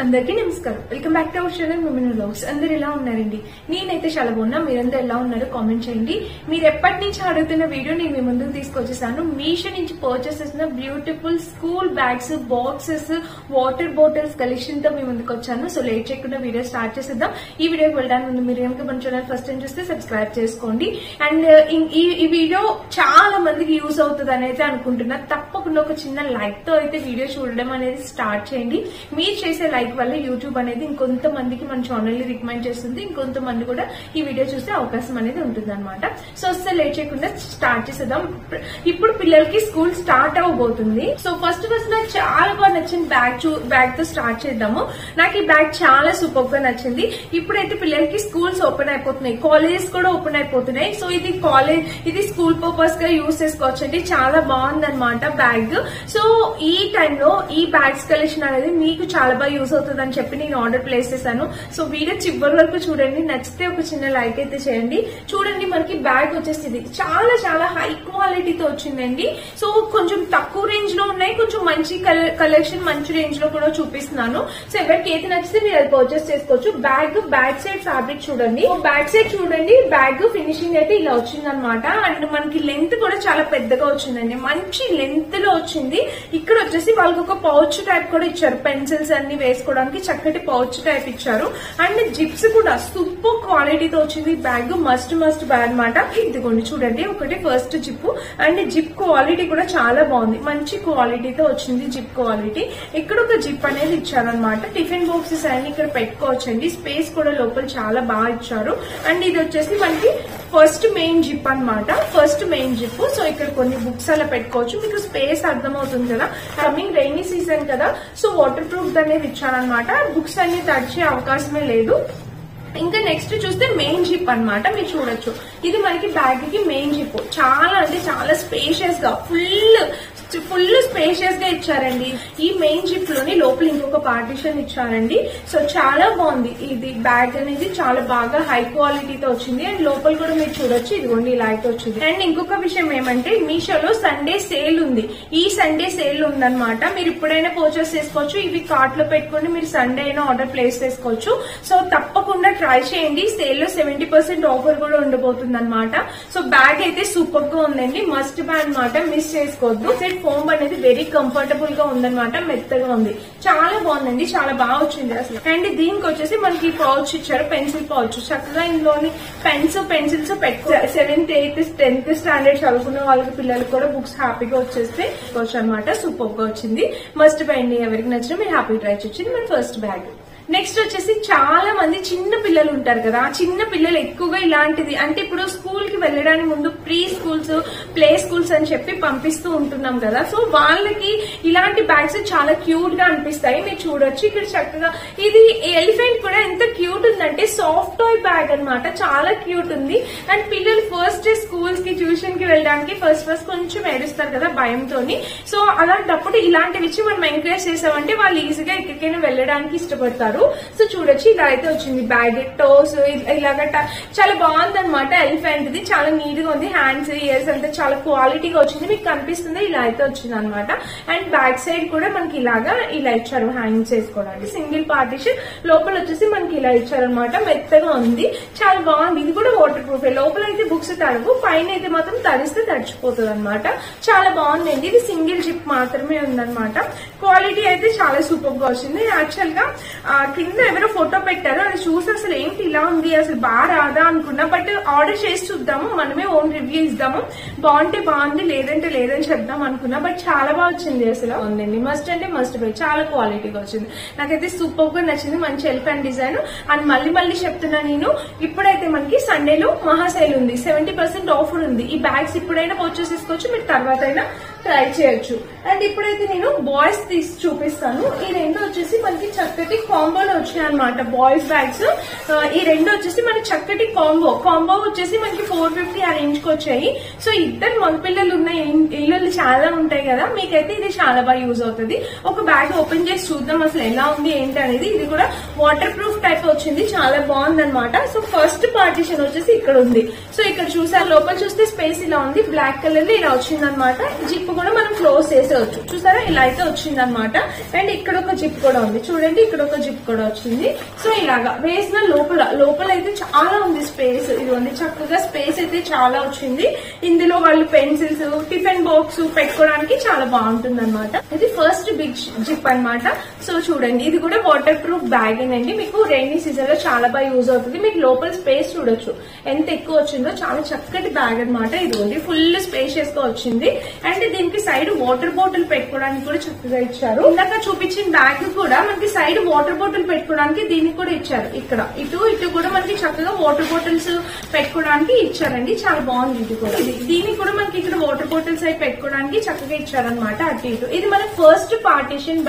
అందరికీ నమస్కారం. Welcome back to our channel mummy vlogs. అందరు ఎలా ఉన్నారండి? నేనైతే చాలా బాగున్నా. మీరందరూ ఎలా ఉన్నారో కామెంట్ చేయండి. మీరు ఎప్పటి నుంచి అడుగుతున్న వీడియో నేను మీ ముందుకు తీసుకొచ్చేసాను. మీషో నుంచి పర్చేస్ చేసిన beautiful school bags, boxes, water bottles collection తో మీ ముందుకు వచ్చాను. సో లేట్ చేయకుండా వీడియో స్టార్ట్ చేసేద్దాం. ఈ వీడియోకి వెళ్ళడానికి ముందు మీరు కనుక మన ఛానల్ ఫస్ట్ టైం చూస్తే సబ్స్క్రైబ్ చేసుకోండి. అండ్ ఈ వీడియో చాలా మందికి యూజ్ అవుతుంది అనేది అనుకుంటున్నా. తప్పకుండా ఒక చిన్న లైక్ తో అయితే వీడియో చూడడం అనేది స్టార్ట్ చేయండి. మీరు చేసే లైక్ వల్ల యూట్యూబ్ అనేది ఇంకొంతమందికి మన ఛానల్ ని రికమెండ్ చేస్తుంది. ఇంకొంతమంది కూడా ఈ వీడియో చూసే అవకాశం అనేది ఉంటుంది అనమాట. సో అసలు లేట్ చేయకుండా స్టార్ట్ చేసేద్దాం. ఇప్పుడు పిల్లలకి స్కూల్ స్టార్ట్ అవ్వబోతుంది. సో ఫస్ట్ నాకు చాలా బాగా నచ్చిన బ్యాగ్ తో స్టార్ట్ చేద్దాము. నాకు ఈ బ్యాగ్ చాలా సూపర్ గా నచ్చింది. ఇప్పుడైతే పిల్లలకి స్కూల్స్ ఓపెన్ అయిపోతున్నాయి, కాలేజెస్ కూడా ఓపెన్ అయిపోతున్నాయి. సో ఇది స్కూల్ పర్పస్ గా యూజ్ చేసుకోవచ్చండి. చాలా బాగుంది అనమాట బ్యాగ్. సో ఈ టైంలో ఈ బ్యాగ్స్ కలెక్షన్ అనేది మీకు చాలా బాగా యూజ్ అవుతుందని చెప్పి నేను ఆర్డర్ ప్లేస్ చేశాను. సో వీడియో చివరి వరకు చూడండి. నచ్చితే ఒక చిన్న లైక్ అయితే చేయండి. చూడండి, మనకి బ్యాగ్ వచ్చేసి ఇది చాలా చాలా హై క్వాలిటీతో వచ్చిందండి. సో కొంచెం తక్కువ రేంజ్ లో ఉన్నాయి, కొంచెం మంచి కలెక్షన్ మంచి రేంజ్ లో కూడా చూపిస్తున్నాను. సో ఎవరికి ఏది నచ్చితే మీరు అది పర్చేస్ చేసుకోవచ్చు. బ్యాక్ సైడ్ ఫ్యాబ్రిక్ చూడండి. బ్యాక్ సైడ్ చూడండి, బ్యాగ్ ఫినిషింగ్ అయితే ఇలా వచ్చింది అనమాట. అండ్ మనకి లెంత్ కూడా చాలా పెద్దగా వచ్చిందండి. మంచి లెంత్ లో వచ్చింది. ఇక్కడ వచ్చేసి వాళ్ళకి ఒక పౌచ్ టైప్ కూడా ఇచ్చారు. పెన్సిల్స్ అన్ని వేసుకోవడానికి చక్కటి పౌచ్ టైప్ ఇచ్చారు. అండ్ జిప్స్ కూడా సూపర్ క్వాలిటీతో వచ్చింది. బ్యాగ్ మస్ట్ బ్యాగ్ అనమాట. ఇదిగోండి చూడండి, ఒకటి first zip. And zip quality కూడా చాలా బాగుంది. మంచి క్వాలిటీతో వచ్చింది జిప్ క్వాలిటీ. ఇక్కడ ఒక జిప్ అనేది ఇచ్చారనమాట. టిఫిన్ బాక్సెస్ అన్ని ఇక్కడ పెట్టుకోవచ్చండి. స్పేస్ కూడా లోపల చాలా బాగా ఇచ్చారు. అండ్ ఇది వచ్చేసి మనకి ఫస్ట్ మెయిన్ జిప్ అనమాట. First main zip. సో ఇక్కడ కొన్ని బుక్స్ అలా పెట్టుకోవచ్చు. మీకు స్పేస్ అర్థమవుతుంది కదా, కమింగ్ రైనీ సీజన్ కదా. సో వాటర్ ప్రూఫ్ అనేది ఇచ్చారనమాట. బుక్స్ అన్ని తడిచే అవకాశమే లేదు. ఇంకా నెక్స్ట్ చూస్తే మెయిన్ జిప్ అన్నమాట. మీరు చూడొచ్చు, ఇది మనకి బ్యాగ్ కి మెయిన్ జిప్. చాలా అంటే చాలా స్పేషియస్ గా ఫుల్ స్పేషియస్ గా ఇచ్చారండి. ఈ మెయిన్ జిప్ లోని లోపల ఇంకొక పార్టిషన్ ఇచ్చారండి. సో చాలా బాగుంది. ఇది బ్యాగ్ అనేది చాలా బాగా హై క్వాలిటీతో వచ్చింది. అండ్ లోపల కూడా మీరు చూడొచ్చు, ఇదిగోండి ఇలా అయితే వచ్చింది. అండ్ ఇంకొక విషయం ఏమంటే, మీషోలో సండే సేల్ ఉంది. ఈ సండే సేల్ ఉందన్నమాట. మీరు ఇప్పుడైనా పర్చేస్ చేసుకోవచ్చు. ఇవి కార్ట్ లో పెట్టుకుని మీరు సండే అయినా ఆర్డర్ ప్లేస్ చేసుకోవచ్చు. సో తప్పకుండా ట్రై చేయండి. సేల్ లో 70% ఆఫర్ కూడా ఉండబోతుంది అనమాట. సో బ్యాగ్ అయితే సూపర్ గా ఉందండి. మస్ట్ బ్యాగ్ అనమాట, మిస్ చేసుకోవద్దు. ఫోమ్ అనేది వెరీ కంఫర్టబుల్ గా ఉందన్నమాట. మెత్తగా ఉంది, చాలా బాగుందండి. చాలా బాగా వచ్చింది అసలు. అండ్ దీనికి వచ్చేసి మనకి పౌచ్ ఇచ్చారు, పెన్సిల్ పౌచ్. చక్కగా ఇందులోని పెన్సిల్స్ పెట్టుకో. 7th, 8th, 10th స్టాండర్డ్ చదువుకున్న వాళ్ళకి పిల్లలకి కూడా బుక్స్ హ్యాపీగా వచ్చేస్తే అనమాట. సూపర్ గా వచ్చింది. మస్ట్ బై అండి. ఎవరికి నచ్చినా మీరు హ్యాపీ ట్రై వచ్చింది మన ఫస్ట్ బ్యాగ్. నెక్స్ట్ వచ్చేసి చాలా మంది చిన్న పిల్లలు ఉంటారు కదా, చిన్న పిల్లలు ఎక్కువగా ఇలాంటిది అంటే ఇప్పుడు స్కూల్ కి వెళ్ళడానికి ముందు ప్రీ స్కూల్స్, ప్లే స్కూల్స్ అని చెప్పి పంపిస్తూ ఉంటున్నాం కదా. సో వాళ్ళకి ఇలాంటి బ్యాగ్స్ చాలా క్యూట్ గా అనిపిస్తాయి. మీరు చూడొచ్చు ఇక్కడ చక్కగా. ఇది ఎలిఫెంట్ కూడా ఎంత క్యూట్ ఉందంటే సాఫ్ట్ టాయ్ బ్యాగ్ అనమాట. చాలా క్యూట్ ఉంది. అండ్ పిల్లలు ఫస్ట్ డే స్కూల్స్ కి, ట్యూషన్ కి వెళ్ళడానికి ఫస్ట్ కొంచెం ఏడుస్తారు కదా భయంతోని. సో అలాంటప్పుడు ఇలాంటివి ఇచ్చి మనం ఎంకరేజ్ చేసామంటే వాళ్ళు ఈజీగా ఎక్కడికైనా వెళ్ళడానికి ఇష్టపడతారు. సో చూడొచ్చు, ఇలా అయితే వచ్చింది బ్యాగ్. టోస్ ఇలాగ చాలా బాగుంది అనమాట. ఎలిఫెంట్ ది చాలా నీట్ గా ఉంది. హ్యాండ్స్, ఇయర్స్ అంతా చాలా క్వాలిటీగా వచ్చింది. మీకు కనిపిస్తుంది, ఇలా అయితే వచ్చింది అనమాట. అండ్ బ్యాక్ సైడ్ కూడా మనకి ఇలా ఇచ్చారు హ్యాంగ్ చేసుకోవడానికి. Single partition. లోపల వచ్చేసి మనకి ఇలా ఇచ్చారనమాట. మెత్తగా ఉంది, చాలా బాగుంది. ఇది కూడా వాటర్ ప్రూఫ్. లోపల అయితే బుక్స్ తడవు, పైన అయితే మాత్రం తడిస్తే తడిచిపోతుంది అనమాట. చాలా బాగుందండి. ఇది సింగిల్ జిప్ మాత్రమే ఉందన్నమాట. క్వాలిటీ అయితే చాలా సూపర్ గా వచ్చింది. యాక్చువల్ గా కింద ఎవరో ఫోటో పెట్టారు, అది చూసి అసలు ఏంటి ఇలా ఉంది, అసలు బాగా రాదా అనుకున్నా. బట్ ఆర్డర్ చేసి చూద్దాము, మనమే ఓన్ రివ్యూ ఇద్దాము. బాగుంటే బాగుంది, లేదంటే లేదని చెప్దాం అనుకున్నా. బట్ చాలా బాగా వచ్చింది అసలు. ఉందండి, మస్ట్ అంటే మస్ట్ బై. చాలా క్వాలిటీగా వచ్చింది. నాకైతే సూపర్ గా నచ్చింది. మంచి ఎలిఫెంట్ డిజైన్. అండ్ మళ్ళీ చెప్తున్నా నేను, ఇప్పుడైతే మనకి సండేలో మహాసేల్ ఉంది. 70% ఆఫర్ ఉంది. ఈ బ్యాగ్స్ ఇప్పుడైనా పర్చేస్ చేసుకోవచ్చు, మీరు తర్వాత అయినా ట్రై చేయొచ్చు. అండ్ ఇప్పుడైతే నేను బాయ్స్ తీసి చూపిస్తాను. ఈ రెండు వచ్చేసి మనకి చక్కటి కాంబోలో వచ్చాయి అనమాట బాయ్స్ బ్యాగ్స్. ఈ రెండు వచ్చేసి మనకి చక్కటి కాంబో వచ్చేసి మనకి 450 ఆ రేంజ్ కి వచ్చాయి. సో ఇద్దరు మగపిల్లలు ఉన్న ఇల్లు చాలా ఉంటాయి కదా, మీకైతే ఇది చాలా బాగా యూజ్ అవుతుంది. ఒక బ్యాగ్ ఓపెన్ చేసి చూద్దాం అసలు ఎలా ఉంది ఏంటి అనేది. ఇది కూడా వాటర్ ప్రూఫ్ టైప్ వచ్చింది, చాలా బాగుంది అనమాట. సో ఫస్ట్ పార్టీషన్ వచ్చేసి ఇక్కడ ఉంది. సో ఇక్కడ చూసారు, లోపల చూస్తే స్పేస్ ఇలా ఉంది, బ్లాక్ కలర్ లో ఇలా వచ్చింది అనమాట. జిప్ కూడా మనం క్లోజ్ చేసేవచ్చు, చూసారా ఇలా అయితే వచ్చింది అనమాట. అండ్ ఇక్కడ ఒక జిప్ కూడా ఉంది చూడండి, ఇక్కడ ఒక జిప్ కూడా వచ్చింది. సో ఇలాగా వేసిన లోపల అయితే చాలా ఉంది స్పేస్. ఇది ఉంది చక్కగా స్పేస్ అయితే చాలా వచ్చింది. ఇందులో వాళ్ళు పెన్సిల్స్, టిఫిన్ బాక్స్ పెట్టుకోవడానికి చాలా బాగుంటుంది అనమాట. ఇది ఫస్ట్ బిగ్ జిప్ అనమాట. సో చూడండి, ఇది కూడా వాటర్ ప్రూఫ్ బ్యాగ్ అండి. మీకు రైనీ సీజన్ లో చాలా బాగా యూజ్ అవుతుంది. మీకు లోపల స్పేస్ చూడొచ్చు ఎంత ఎక్కువ వచ్చిందో, చాలా చక్కటి బ్యాగ్ అనమాట. ఇది ఉంది ఫుల్ స్పేషియస్ గా వచ్చింది. అండ్ దీనికి సైడ్ వాటర్ బాటిల్ పెట్టుకోవడానికి కూడా చక్కగా ఇచ్చారు. ఇందాక చూపించిన బ్యాగ్ కూడా మనకి సైడ్ వాటర్ బాటిల్ పెట్టుకోవడానికి దీనికి కూడా ఇచ్చారు. ఇక్కడ ఇటు కూడా మనకి చక్కగా వాటర్ బాటిల్స్ పెట్టుకోవడానికి ఇచ్చారండి, చాలా బాగుంది. ఇది కూడా దీనికి కూడా మనకి ఇక్కడ వాటర్ బాటిల్స్ అయి పెట్టుకోవడానికి చక్కగా ఇచ్చారనమాట అటు ఇటు. ఇది మన ఫస్ట్ పార్టీషన్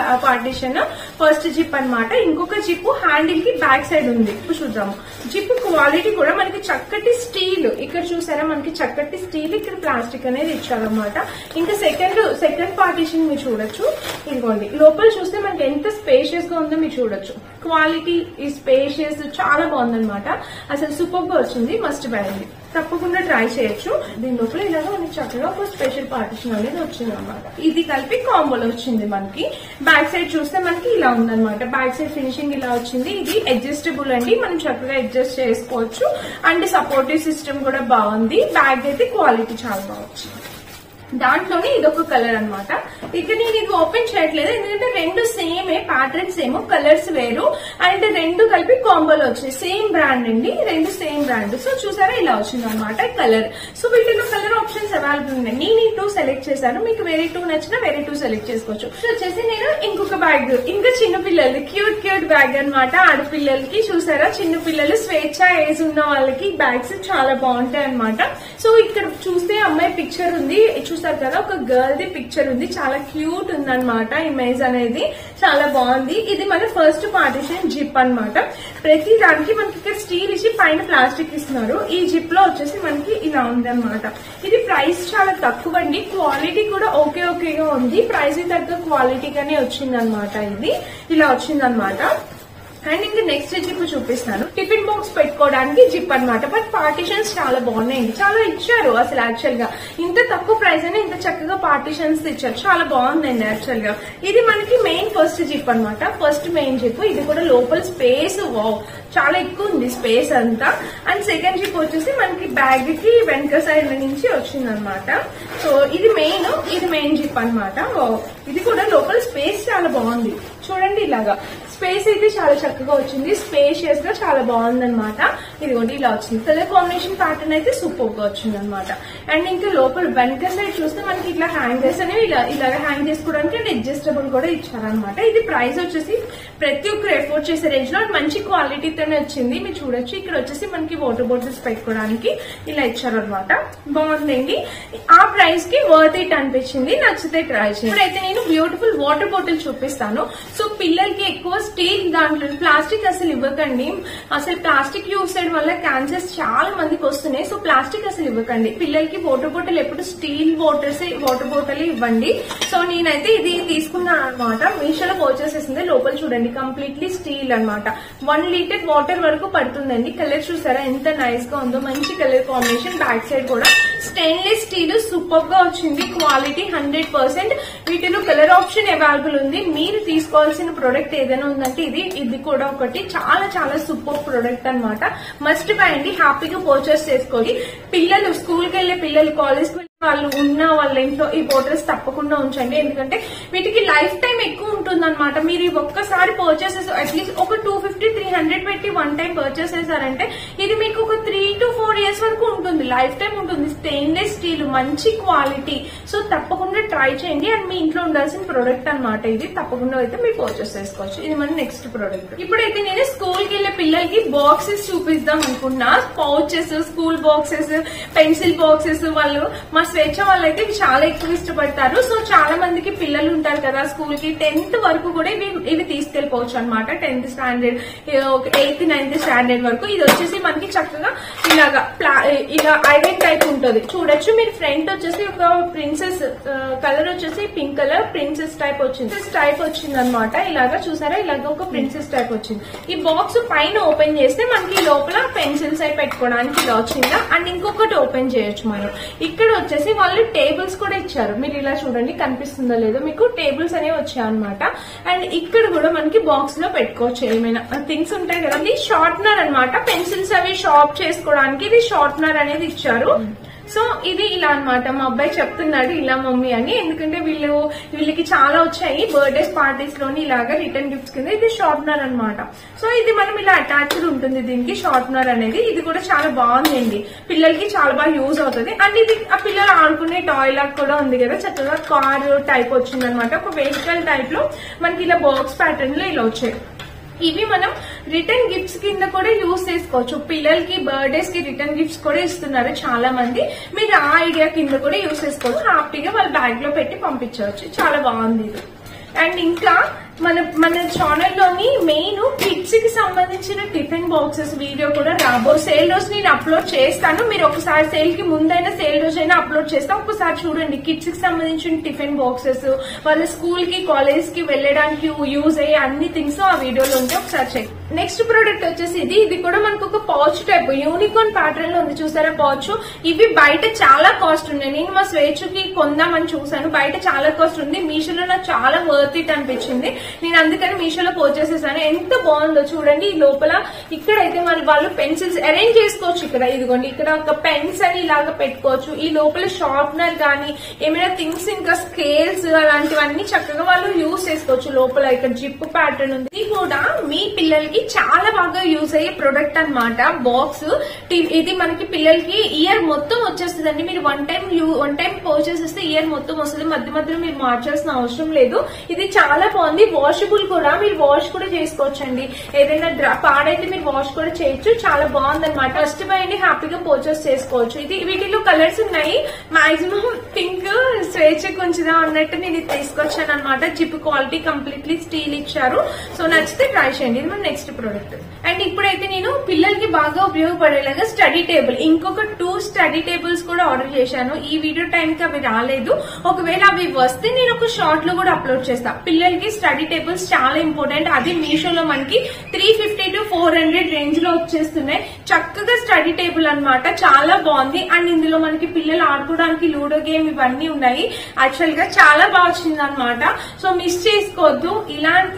ఫస్ట్ జిప్ అనమాట. ఇంకొక జిప్ హ్యాండిల్ కి బ్యాక్ సైడ్ ఉంది, చూద్దాము. జిప్ క్వాలిటీ కూడా మనకి చక్కటి స్టీల్, ఇక్కడ చూసారా మనకి చక్కటి స్టీల్, ఇక్కడ ప్లాస్టిక్ అనేది ఇచ్చారనమాట. ఇంకా సెకండ్ పార్టీషన్ మీరు చూడొచ్చు. ఇదిగోండి లోపల చూస్తే మనకి ఎంత స్పేషియస్ గా ఉందో మీరు చూడొచ్చు. క్వాలిటీ ఈ స్పేషియస్ చాలా బాగుందనమాట. అసలు సూపర్ గా వచ్చింది, మస్ట్ బై అండి, తప్పకుండా ట్రై చేయొచ్చు. దీని లోపల ఇలాగా మనకి చక్కగా ఒక స్పెషల్ పార్టీషన్ అనేది వచ్చింది అనమాట. ఇది కలిపి కాంబోలో వచ్చింది మనకి. బ్యాక్ సైడ్ చూస్తే మనకి ఇలా ఉందన్నమాట. బ్యాక్ సైడ్ ఫినిషింగ్ ఇలా వచ్చింది. ఇది అడ్జస్టబుల్ అండి, మనం చక్కగా అడ్జస్ట్ చేసుకోవచ్చు. అండ్ సపోర్టివ్ సిస్టమ్ కూడా బాగుంది. బ్యాగ్ అయితే క్వాలిటీ చాలా బాగా వచ్చింది. దాంట్లోనే ఇదొక కలర్ అనమాట. ఇక్కడ నేను ఇది ఓపెన్ చేయట్లేదు ఎందుకంటే రెండు సేమే, ప్యాటర్న్స్ ఏమో, కలర్స్ వేరు. అండ్ రెండు కలిపి కాంబోలో వచ్చాయి. సేమ్ బ్రాండ్ అండి, రెండు సేమ్ బ్రాండ్. సో చూసారా ఇలా వచ్చింది అనమాట కలర్. సో వీటిలో కలర్ ఆప్షన్స్ అవైలబుల్ ఉన్నాయి. నేను ఈ 2 సెలెక్ట్ చేశాను, మీకు వేరే 2 నచ్చినా వేరే 2 సెలెక్ట్ చేసుకోవచ్చు. సో వచ్చేసి నేను ఇంకొక బ్యాగ్, ఇంకా చిన్నపిల్లలు క్యూట్ బ్యాగ్ అనమాట. ఆడపిల్లలకి చూసారా, చిన్నపిల్లలు స్వేచ్ఛ ఏజ్ ఉన్న వాళ్ళకి బ్యాగ్స్ చాలా బాగుంటాయి అనమాట. సో ఇక్కడ చూస్తే అమ్మాయి పిక్చర్ ఉంది, చూసారు కదా, ఒక గర్ల్ ది పిక్చర్ ఉంది, చాలా క్యూట్ ఉంది అనమాట. ఇమేజ్ అనేది చాలా బాగుంది. ఇది మన ఫస్ట్ పార్టీషన్ జిప్ అనమాట. ప్రతి దానికి మనకి ఇక్కడ స్టీల్ ఇచ్చి పైన ప్లాస్టిక్ ఇస్తున్నారు. ఈ జిప్ లో వచ్చేసి మనకి ఇలా ఉంది అనమాట. ఇది ప్రైస్ చాలా తక్కువ అండి, క్వాలిటీ కూడా ఓకేగా ఉంది. ప్రైస్ తగ్గ క్వాలిటీగానే వచ్చింది అనమాట. ఇది ఇలా వచ్చింది అనమాట. అండ్ ఇంకా నెక్స్ట్ జిప్ చూపిస్తాను. టిఫిన్ బాక్స్ పెట్టుకోవడానికి జిప్ అనమాట. బట్ పార్టీషన్స్ చాలా బాగున్నాయండి, చాలా ఇచ్చారు. అసలు యాక్చువల్ గా ఇంత తక్కువ ప్రైస్ అయినా ఇంత చక్కగా పార్టీషన్స్ ఇచ్చారు, చాలా బాగుందండి యాక్చువల్ గా. ఇది మనకి మెయిన్ ఫస్ట్ జిప్ అనమాట, ఫస్ట్ మెయిన్ జిప్. ఇది కూడా లోపల స్పేస్ చాలా ఎక్కువ ఉంది స్పేస్ అంతా. అండ్ సెకండ్ జిప్ వచ్చేసి మనకి బ్యాగ్ కి వెనక సైడ్ నుంచి వచ్చింది అనమాట. సో ఇది మెయిన్ జిప్ అనమాట. ఇది కూడా లోపల స్పేస్ చాలా బాగుంది చూడండి. ఇలాగా స్పేస్ అయితే చాలా చక్కగా వచ్చింది, స్పేషియస్ గా చాలా బాగుంది అనమాట. ఇదిగోండి ఇలా వచ్చింది. కలర్ కాంబినేషన్ ప్యాటర్న్ అయితే సూపర్ గా వచ్చింది అనమాట. అండ్ ఇంకా లోపల వెనక సైడ్ చూస్తే మనకి ఇట్లా హ్యాంగర్స్ అనేవి ఇలా హ్యాంగ్ చేసుకోవడానికి అండ్ అడ్జస్టబుల్ కూడా ఇచ్చారనమాట. ఇది ప్రైస్ వచ్చేసి ప్రతి ఒక్కరు ఎఫోర్డ్ చేసే రేంజ్ లో మంచి క్వాలిటీతోనే వచ్చింది. మీరు చూడొచ్చు, ఇక్కడ వచ్చేసి మనకి వాటర్ బాటిల్స్ పెట్టుకోవడానికి ఇలా ఇచ్చారనమాట. బాగుందండి, ఆ ప్రైస్ కి వర్త్ ఇట్ అనిపించింది, నచ్చితే ట్రై చేయండి. ఇప్పుడైతే నేను బ్యూటిఫుల్ వాటర్ బాటిల్ చూపిస్తాను. సో పిల్లలకి ఎక్కువ స్టీల్, దాంట్లో ప్లాస్టిక్ అసలు ఇవ్వకండి. అసలు ప్లాస్టిక్ యూజ్ చేయడం వల్ల క్యాన్సర్స్ చాలా మందికి వస్తున్నాయి. సో ప్లాస్టిక్ అసలు ఇవ్వకండి. పిల్లలకి వాటర్ బాటిల్ ఎప్పుడు స్టీల్ వాటర్ బాటిల్ ఇవ్వండి. సో నేనైతే ఇది తీసుకున్నాను అనమాట, మీషోలో పర్చేస్ చేసింది. లోపల చూడండి కంప్లీట్లీ స్టీల్ అనమాట. 1 లీటర్ వాటర్ వరకు పడుతుందండి. కలర్ చూసారా ఎంత నైస్ గా ఉందో, మంచి కలర్ కాంబినేషన్. బ్యాక్ సైడ్ కూడా స్టెయిన్లెస్ స్టీల్ సూపర్ గా వచ్చింది, క్వాలిటీ 100%. వీటిలో కలర్ ఆప్షన్ అవైలబుల్ ఉంది. మీరు తీసుకోవాల్సిన ప్రొడక్ట్ ఏదైనా ఉందంటే ఇది కూడా ఒకటి. చాలా సూపర్ ప్రొడక్ట్ అనమాట. మస్ట్ బై అండి, హ్యాపీగా పర్చేస్ చేసుకోండి. పిల్లలు స్కూల్కి వెళ్లే పిల్లలు, కాలేజ్ కి వాళ్ళు ఉన్న వాళ్ళ ఇంట్లో ఈ బాటిల్స్ తప్పకుండా ఉంచండి. ఎందుకంటే వీటికి లైఫ్ టైం ఎక్కువ ఉంటుంది అనమాట. మీరు ఒక్కసారి పర్చేస్ అట్లీస్ట్ ఒక 250-300 పెట్టి 1 టైం పర్చేస్ చేశారంటే ఇది మీకు ఒక 3 to 4 years వరకు ఉంటుంది, లైఫ్ టైం ఉంటుంది. స్టెయిన్లెస్ స్టీల్ మంచి క్వాలిటీ. సో తప్పకుండా ట్రై చేయండి. అండ్ మీ ఇంట్లో ఉండాల్సిన ప్రోడక్ట్ అన్నమాట ఇది. తప్పకుండా అయితే మీరు పర్చేస్ చేసుకోవచ్చు. ఇది మన నెక్స్ట్ ప్రోడక్ట్. ఇప్పుడైతే నేను స్కూల్ కి వెళ్లే పిల్లలకి బాక్సెస్ చూపిద్దాం అనుకున్నా. Pouches, school boxes, pencil boxes. వాళ్ళు మా స్వేచ్ఛ వాళ్ళైతే ఇవి చాలా ఎక్కువ ఇష్టపడతారు. సో చాలా మందికి పిల్లలు ఉంటారు కదా స్కూల్ కి, 10th వరకు కూడా ఇవి తీసుకెళ్లిపోవచ్చు అనమాట. 10th standard, 8th 9th standard వరకు. ఇది వచ్చేసి మనకి చక్కగా ఇలా ఐరన్ టైప్ ఉంటుంది. చూడొచ్చు మీరు. ఫ్రంట్ వచ్చేసి ఒక ప్రిన్సెస్ కలర్ వచ్చేసి పింక్ కలర్ ప్రిన్సెస్ టైప్ వచ్చింది అనమాట. ఇలాగా చూసారా, ఇలాగ ఒక ప్రిన్సెస్ టైప్ వచ్చింది. ఈ బాక్స్ పైన ఓపెన్ చేస్తే మనకి లోపల పెన్సిల్స్ అయి పెట్టుకోవడానికి ఇలా వచ్చిందా. అండ్ ఇంకొకటి ఓపెన్ చేయొచ్చు మనం. ఇక్కడ వచ్చేసి వాళ్ళు టేబుల్స్ కూడా ఇచ్చారు. మీరు ఇలా చూడండి, కనిపిస్తుందో లేదో మీకు. టేబుల్స్ అనేవి వచ్చాయి అనమాట. అండ్ ఇక్కడ కూడా మనకి బాక్స్ లో పెట్టుకోవచ్చు ఏమైనా థింగ్స్ ఉంటాయి కదా. ఇది షార్ప్నర్ అనమాట. పెన్సిల్స్ అవి షార్ప్ చేసుకోవడానికి ఇది షార్ప్నర్ అనేది ఇచ్చారు. సో ఇది ఇలా అనమాట. మా అబ్బాయి చెప్తున్నాడు ఇలా మమ్మీ అని, ఎందుకంటే వీళ్ళకి చాలా వచ్చాయి బర్త్డేస్ పార్టీస్ లోని ఇలాగా రిటర్న్ గిఫ్ట్స్ కింద. ఇది షార్ప్నర్ అనమాట. సో ఇది మనం ఇలా అటాచ్డ్ ఉంటుంది దీనికి షార్ప్నర్ అనేది. ఇది కూడా చాలా బాగుందండి, పిల్లలకి చాలా బాగా యూజ్ అవుతుంది. అండ్ ఇది ఆ పిల్లలు ఆడుకునే టాయ్ లాగా కూడా ఉంది కదా, చక్కగా కార్ టైప్ వచ్చింది అనమాట. ఒక వెహికల్ టైప్ లో మనకి ఇలా బాక్స్ ప్యాటర్న్ లో ఇలా వచ్చాయి. ఇవి మనం రిటర్న్ గిఫ్ట్స్ కింద కూడా యూజ్ చేసుకోవచ్చు. పిల్లలకి బర్త్డేస్ కి రిటర్న్ గిఫ్ట్స్ కూడా ఇస్తున్నారు చాలా మంది. మీరు ఆ ఐడియా కింద కూడా యూజ్ చేసుకోవచ్చు. హ్యాపీగా వాళ్ళ బ్యాగ్ లో పెట్టి పంపించవచ్చు. చాలా బాగుంది ఇది. అండ్ ఇంకా మన ఛానల్లోని మెయిన్ కిడ్స్ కి సంబంధించిన టిఫిన్ బాక్సెస్ వీడియో కూడా రాబో సేల్ రోజు నేను అప్లోడ్ చేస్తాను. మీరు ఒకసారి సేల్ కి ముందైనా సేల్ రోజు అయినా అప్లోడ్ చేస్తాను. ఒకసారి చూడండి. కిడ్స్ కి సంబంధించిన టిఫిన్ బాక్సెస్, వాళ్ళ స్కూల్ కి కాలేజ్ కి వెళ్ళడానికి యూజ్ అయ్యే అన్ని థింగ్స్ ఆ వీడియోలో ఉంటే ఒకసారి చెక్. నెక్స్ట్ ప్రోడక్ట్ వచ్చేసి ఇది కూడా మనకు ఒక పౌచ్ టైప్ యూనికార్న్ ప్యాటర్న్ లో ఉంది. చూసారా పౌచ్. ఇవి బయట చాలా కాస్ట్ ఉన్నాయి. నేను మా స్వేచ్ఛకి కొందామని చూసాను. బయట చాలా కాస్ట్ ఉంది. మీషోలో నాకు చాలా వర్త్ ఇట్ అనిపించింది. నేను అందుకని మీషోలో పర్చేస్ చేశాను. ఎంత బాగుందో చూడండి. ఈ లోపల ఇక్కడైతే వాళ్ళు పెన్సిల్స్ అరేంజ్ చేసుకోవచ్చు. ఇక్కడ ఇదిగోండి, ఇక్కడ ఒక పెన్స్ అని ఇలాగా పెట్టుకోవచ్చు. ఈ లోపల షార్ప్నర్ గానీ ఏమైనా థింగ్స్ ఇంకా స్కేల్స్ అలాంటివన్నీ చక్కగా వాళ్ళు యూజ్ చేసుకోవచ్చు. లోపల ఇక్కడ జిప్ ప్యాటర్న్ ఉంది. ఇది కూడా మీ పిల్లలకి చాలా బాగా యూజ్ అయ్యే ప్రొడక్ట్ అనమాట. బాక్స్ ఇది మనకి పిల్లలకి ఇయర్ మొత్తం వచ్చేస్తుందండి. మీరు వన్ టైం పర్చేస్ చేస్తే ఇయర్ మొత్తం వస్తుంది. మధ్య మధ్యలో మీరు మార్చాల్సిన అవసరం లేదు. ఇది చాలా బాగుంది. వాషబుల్ కూడా, మీరు వాష్ కూడా చేసుకోవచ్చండి. ఏదైనా పాడైతే మీరు వాష్ కూడా చేయొచ్చు. చాలా బాగుంది అనమాట. ఫస్ట్ బై అండి హ్యాపీగా పర్చేస్ చేసుకోవచ్చు. ఇది వీటిలో కలర్స్ ఉన్నాయి. మాక్సిమం పింక్ స్వేచ్ఛ కొంచెం అన్నట్టు నేను ఇది తీసుకొచ్చాను అనమాట. జిప్ క్వాలిటీ కంప్లీట్లీ స్టీల్ ఇచ్చారు. సో నచ్చితే ట్రై చేయండి. ఇది మన నెక్స్ట్ ప్రోడక్ట్. అండ్ ఇప్పుడైతే నేను పిల్లలకి బాగా ఉపయోగపడేలాగా స్టడీ టేబుల్, ఇంకొక 2 స్టడీ టేబుల్స్ కూడా ఆర్డర్ చేశాను. ఈ వీడియో టైం కి అవి రాలేదు. ఒకవేళ అవి వస్తే నేను ఒక షార్ట్ లో కూడా అప్లోడ్ చేస్తా. పిల్లలకి స్టడీ టేబుల్స్ చాలా ఇంపార్టెంట్. అది మీషోలో మనకి 350 to 400 రేంజ్ లో వచ్చేస్తున్నాయి. చక్కగా స్టడీ టేబుల్ అనమాట. చాలా బాగుంది. అండ్ ఇందులో మనకి పిల్లలు ఆడుకోవడానికి లూడో గేమ్ ఇవన్నీ ఉన్నాయి. యాక్చువల్ గా చాలా బాగా వచ్చింది అనమాట. సో మిస్ చేసుకోవద్దు.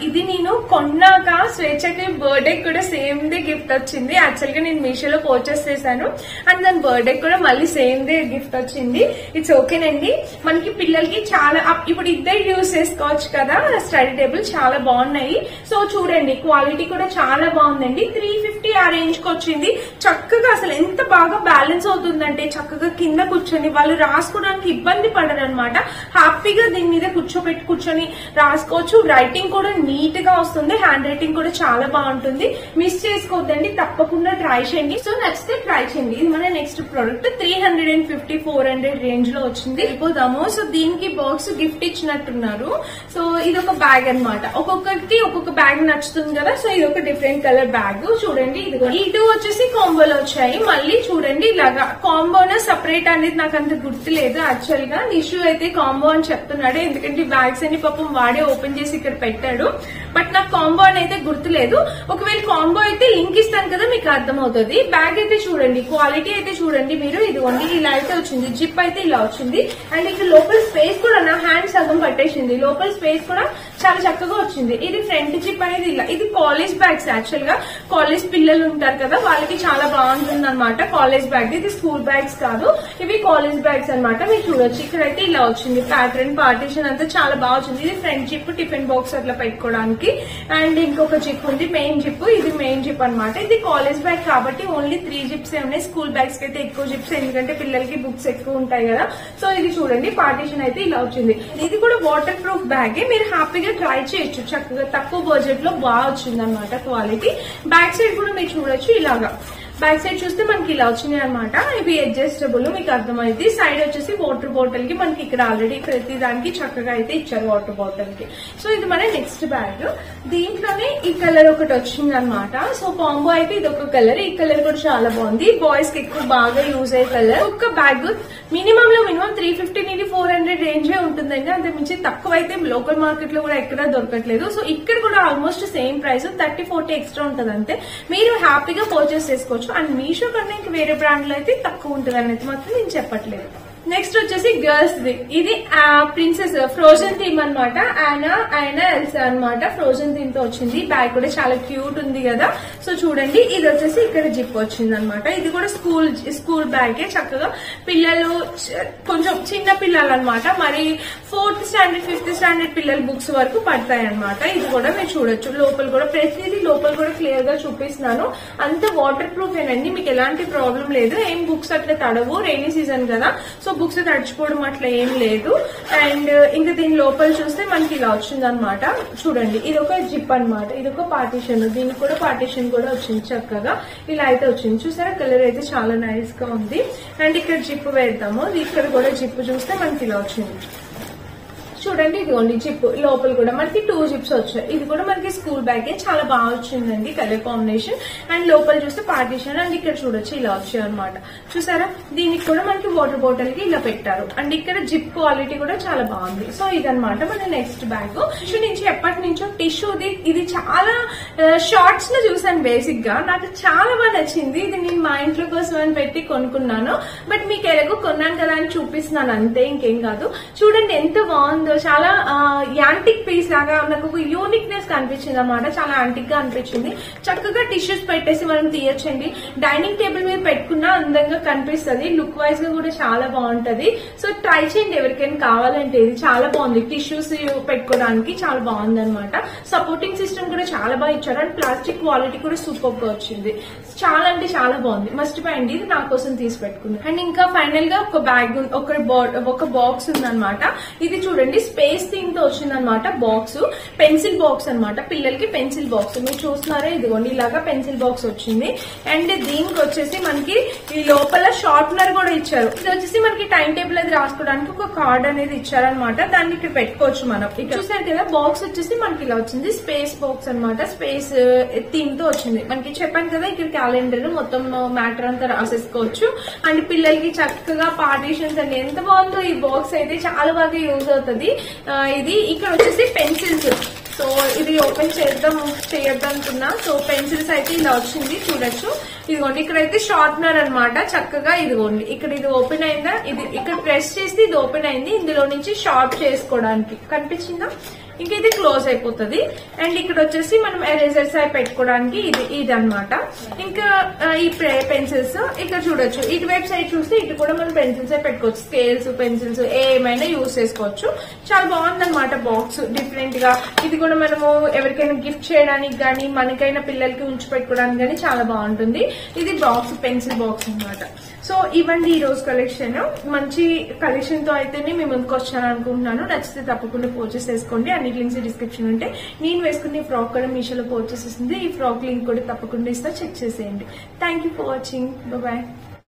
ఇది నేను కొన్నాక స్వేచ్ఛకి బర్త్డే కూడా సేమ్ డే గిఫ్ట్ వచ్చింది. యాక్చువల్ గా నేను మీషోలో పర్చేస్ చేశాను. అండ్ దాని బర్త్డే కూడా మళ్ళీ సేమ్ డే గిఫ్ట్ వచ్చింది. ఇట్స్ ఓకేనండి. మనకి పిల్లలకి చాలా ఇప్పుడు ఇద్దరు యూజ్ చేసుకోవచ్చు కదా. స్టడీ టేబుల్ చాలా బాగున్నాయి. సో చూడండి, క్వాలిటీ కూడా చాలా బాగుందండి. 350 ఆ రేంజ్ కి వచ్చింది. చక్కగా అసలు ఎంత బాగా బ్యాలెన్స్ అవుతుందంటే చక్కగా కింద కూర్చొని వాళ్ళు రాసుకోవడానికి ఇబ్బంది పడరు అనమాట. హ్యాపీగా దీని మీద కూర్చొని రాసుకోవచ్చు. రైటింగ్ కూడా నీట్ గా వస్తుంది. హ్యాండ్ రైటింగ్ కూడా చాలా బాగుంటుంది. మిస్ చేసుకోవద్దండి. తప్పకుండా ట్రై చేయండి. సో నచ్చితే ట్రై చేయండి. ఇది మన నెక్స్ట్ ప్రోడక్ట్. 350-400 రేంజ్ లో వచ్చింది. వెళ్ళిపోదాము. సో దీనికి బాక్స్ గిఫ్ట్ ఇచ్చినట్టున్నారు. సో ఇది ఒక బ్యాగ్ అనమాట. ఒక్కొక్కరికి ఒక్కొక్క బ్యాగ్ నచ్చుతుంది కదా. సో ఇది ఒక డిఫరెంట్ కలర్ బ్యాగ్. చూడండి, ఇదిగో ఈ 2 వచ్చేసి కాంబోలో వచ్చాయి. మళ్ళీ చూడండి ఇలాగా కాంబోనా సపరేట్ అనేది నాకు అంత గుర్తులేదు. యాక్చువల్ గా నిషు అయితే కాంబో అని చెప్తున్నాడు. ఎందుకంటే బ్యాగ్స్ అన్ని పాపం వాడే ఓపెన్ చేసి ఇక్కడ పెట్టాడు. బట్ నాకు కాంబో అని అయితే గుర్తులేదు. ఒకవేళ కాంబో అయితే లింక్ ఇస్తాను కదా, మీకు అర్థమవుతుంది. బ్యాగ్ అయితే చూడండి, క్వాలిటీ అయితే చూడండి మీరు. ఇదిగోండి ఇలా అయితే వచ్చింది. జిప్ అయితే ఇలా వచ్చింది. అండ్ ఇక్కడ లోపల స్పేస్ కూడా నా హ్యాండ్ సగం పట్టేసింది. లోపల స్పేస్ కూడా చాలా చక్కగా వచ్చింది. ఇది ఫ్రంట్ జిప్ అనేది ఇలా, ఇది కాలేజ్ బ్యాగ్స్. యాక్చువల్ గా కాలేజ్ పిల్లలు ఉంటారు కదా, వాళ్ళకి చాలా బాగుంటుంది అనమాట కాలేజ్ బ్యాగ్. ఇది స్కూల్ బ్యాగ్స్ కాదు, ఇవి కాలేజ్ బ్యాగ్స్ అనమాట. మీరు చూడొచ్చు ఇక్కడైతే ఇలా వచ్చింది ప్యాటర్న్, పార్టీషన్ అంతా చాలా బాగా వచ్చింది. ఇది ఫ్రంట్ జిప్, టిఫిన్ బాక్స్ అట్లా పెట్టుకోవడానికి. అండ్ ఇంకొక జిప్ ఉంది, మెయిన్ జిప్. ఇది మెయిన్ జిప్ అనమాట. ఇది కాలేజ్ బ్యాగ్ కాబట్టి ఓన్లీ 3 జిప్స్ ఉన్నాయి. స్కూల్ బ్యాగ్స్ కి అయితే ఎక్కువ జిప్స్, ఎందుకంటే పిల్లలకి బుక్స్ ఎక్కువ ఉంటాయి కదా. సో ఇది చూడండి పార్టీషన్ అయితే ఇలా వచ్చింది. ఇది కూడా వాటర్ ప్రూఫ్ బ్యాగే, మీరు హ్యాపీగా ట్రై చేయొచ్చు. చక్కగా తక్కువ బడ్జెట్ లో బాగా వచ్చింది అనమాట క్వాలిటీ. బ్యాక్ సైడ్ కూడా మీరు చూడొచ్చు ఇలాగా. బ్యాక్ సైడ్ చూస్తే మనకి ఇలా వచ్చినాయి అనమాట. ఇవి అడ్జస్టబుల్, మీకు అర్థమైంది. సైడ్ వచ్చేసి వాటర్ బాటిల్ కి మనకి ఇక్కడ ఆల్రెడీ ప్రతి దానికి చక్కగా అయితే ఇచ్చారు వాటర్ బాటిల్ కి. సో ఇది మన నెక్స్ట్ బ్యాగ్. దీంట్లోనే ఈ కలర్ ఒకటి వచ్చింది అనమాట. సో కాంబో అయితే ఇది ఒక కలర్, ఈ కలర్ కూడా చాలా బాగుంది. బాయ్స్ కి ఎక్కువ బాగా యూజ్ అయ్యే కలర్. ఒక బ్యాగ్ మినిమం లో మినిమం 350 నుండి 400 రేంజే ఉంటుందండి. అంతే మించి తక్కువ అయితే లోకల్ మార్కెట్ లో కూడా ఎక్కడా దొరకట్లేదు. సో ఇక్కడ కూడా ఆల్మోస్ట్ సేమ్ ప్రైస్, 30-40 ఎక్స్ట్రా ఉంటుంది అంతే. మీరు హ్యాపీగా పర్చేస్ చేసుకోవచ్చు. అండ్ మీషో కన్నా ఇంకా వేరే బ్రాండ్ లో అయితే తక్కువ ఉంటుంది అనేది మాత్రం నేను చెప్పట్లేదు. నెక్స్ట్ వచ్చేసి గర్ల్స్ ది. ఇది ప్రిన్సెస్ ఫ్రోజన్ థీమ్ అనమాట. ఆయన ఎల్సా అనమాట. ఫ్రోజన్ థీమ్ తో వచ్చింది. బ్యాగ్ కూడా చాలా క్యూట్ ఉంది కదా. సో చూడండి, ఇది వచ్చేసి ఇక్కడ జిప్ వచ్చింది అనమాట. ఇది కూడా స్కూల్ బ్యాగే. చక్కగా పిల్లలు కొంచెం చిన్న పిల్లలు అనమాట, మరి 4th స్టాండర్డ్ 5th స్టాండర్డ్ పిల్లల బుక్స్ వరకు పడతాయి అనమాట. ఇది కూడా మీరు చూడొచ్చు. లోపల కూడా ప్రతిదీ లోపల కూడా క్లియర్ గా చూపిస్తున్నాను. అంత వాటర్ ప్రూఫ్ ఏనండి, మీకు ఎలాంటి ప్రాబ్లం లేదు. ఏం బుక్స్ అట్లా తడవు, రైనీ సీజన్ కదా. సో బుక్స్ తడిచిపోవడం అట్లా ఏం లేదు. అండ్ ఇంకా దీని లోపల చూస్తే మనకి ఇలా వచ్చింది అనమాట. చూడండి, ఇది ఒక జిప్ అనమాట, ఇది ఒక పార్టీషన్. దీనికి కూడా పార్టీషన్ కూడా వచ్చింది చక్కగా. ఇలా అయితే వచ్చింది. చూసారా, కలర్ అయితే చాలా నైస్ గా ఉంది. అండ్ ఇక్కడ జిప్ వేద్దాము. ఇక్కడ కూడా జిప్ చూస్తే మనకి ఇలా వచ్చింది. చూడండి, ఇదిగోండి జిప్. లోపల కూడా మనకి 2 జిప్స్ వచ్చాయి. ఇది కూడా మనకి స్కూల్ బ్యాగే, చాలా బాగా వచ్చిందండి కలర్ కాంబినేషన్. అండ్ లోపల చూస్తే పార్టీషన్. అండ్ ఇక్కడ చూడొచ్చు ఇలా వచ్చాయి అనమాట. చూసారా, దీనికి కూడా మనకి వాటర్ బాటిల్ కి ఇలా పెట్టారు. అండ్ ఇక్కడ జిప్ క్వాలిటీ కూడా చాలా బాగుంది. సో ఇదనమాట మన నెక్స్ట్ బ్యాగ్. టిష్యూ నుంచి ఎప్పటి నుంచో టిష్యూది. ఇది చాలా షార్ట్స్ లో చూసాను బేసిక్ గా, నాకు చాలా బాగా నచ్చింది. ఇది నేను మా ఇంట్లో కోసం అని పెట్టి కొనుక్కున్నాను. బట్ మీకు ఎలాగో కొన్నాను కదా అని చూపిస్తున్నాను అంతే, ఇంకేం కాదు. చూడండి ఎంత బాగుందో. చాలా యాంటిక్ పీస్ లాగా నాకు ఒక యూనిక్నెస్ కనిపించింది అనమాట. చాలా యాంటిక్ గా అనిపించింది. చక్కగా టిష్యూస్ పెట్టేసి మనం తీయచ్చండి. డైనింగ్ టేబుల్ మీద పెట్టుకున్నా అందంగా కనిపిస్తుంది. లుక్ వైజ్ గా కూడా చాలా బాగుంటది. సో ట్రై చేయండి ఎవరికైనా కావాలంటే. ఇది చాలా బాగుంది, టిష్యూస్ పెట్టుకోవడానికి చాలా బాగుంది అనమాట. సపోర్టింగ్ సిస్టమ్ కూడా చాలా బాగా ఇచ్చారు. అండ్ ప్లాస్టిక్ క్వాలిటీ కూడా సూపర్ గా వచ్చింది. చాలా అంటే చాలా బాగుంది. మస్ట్ బై అండి, ఇది నా కోసం తీసి పెట్టుకున్నాను. అండ్ ఇంకా ఫైనల్ గా ఒక బ్యాగ్, ఒక బాక్స్ ఉందన్నమాట. ఇది చూడండి, స్పేస్ థీమ్ తో వచ్చిందనమాట బాక్స్. పెన్సిల్ బాక్స్ అనమాట, పిల్లలకి పెన్సిల్ బాక్స్. మీరు చూస్తున్నారా, ఇదిగోండి ఇలాగా పెన్సిల్ బాక్స్ వచ్చింది. అండ్ దీనికి వచ్చేసి మనకి ఈ లోపల షార్ప్నర్ కూడా ఇచ్చారు. ఇది వచ్చేసి మనకి టైం టేబుల్ అది రాసుకోవడానికి ఒక కార్డ్ అనేది ఇచ్చారనమాట. దాన్ని ఇక్కడ పెట్టుకోవచ్చు మనం. ఇక్కడ చూసారు కదా, బాక్స్ వచ్చేసి మనకి ఇలా వచ్చింది. స్పేస్ బాక్స్ అనమాట. స్పేస్ థీమ్ తో వచ్చింది. మనకి చెప్పాను కదా, ఇక్కడ క్యాలెండర్ మొత్తం మ్యాటర్ అంతా రాసేసుకోవచ్చు. అండ్ పిల్లలకి చక్కగా పార్టీషన్స్ అండి. ఎంత బాగుందో ఈ బాక్స్ అయితే, చాలా బాగా యూజ్ అవుతుంది. ఇది ఇక్కడ వచ్చేసి పెన్సిల్స్. సో ఇది ఓపెన్ చేయొద్దనుకున్నా. సో పెన్సిల్స్ అయితే ఇలా వచ్చింది, చూడొచ్చు. ఇదిగోండి, ఇక్కడైతే షార్ప్నర్ అనమాట. చక్కగా ఇదిగోండి, ఇక్కడ ఇది ఓపెన్ అయిందా, ఇది ఇక్కడ ప్రెస్ చేస్తే ఇది ఓపెన్ అయింది. ఇందులో నుంచి షార్ప్ చేసుకోవడానికి కనిపించిందా. ఇంకా ఇది క్లోజ్ అయిపోతుంది. అండ్ ఇక్కడ వచ్చేసి మనం ఎరేజర్స్ అవి పెట్టుకోవడానికి ఇది అనమాట. ఇంకా ఈ పెన్సిల్స్ ఇక్కడ చూడొచ్చు. ఇటువైపు సైడ్ చూస్తే ఇటు కూడా మనం పెన్సిల్స్ పెట్టుకోవచ్చు. స్కేల్స్, పెన్సిల్స్ ఏమైనా యూజ్ చేసుకోవచ్చు. చాలా బాగుందన్నమాట బాక్స్, డిఫరెంట్ గా. ఇది కూడా మనము ఎవరికైనా గిఫ్ట్ చేయడానికి గానీ, మనకైనా పిల్లలకి ఉంచి పెట్టుకోవడానికి గానీ చాలా బాగుంటుంది. ఇది బాక్స్, పెన్సిల్ బాక్స్ అనమాట. సో ఇవ్వండి ఈ రోజు కలెక్షన్. మంచి కలెక్షన్ తో అయితేనే మేము ముందుకు వచ్చాను అనుకుంటున్నాను. నచ్చితే తప్పకుండా పర్చేస్ చేసుకోండి. అన్ని లింక్స్ డిస్క్రిప్షన్ ఉంటే. నేను వేసుకునే ఫ్రాక్ కూడా మీషోలో పర్చేస్ ఇస్తుంది. ఈ ఫ్రాక్ లింక్ కూడా తప్పకుండా ఇస్తా, చెక్ చేసేయండి. Thank you for watching. Bye.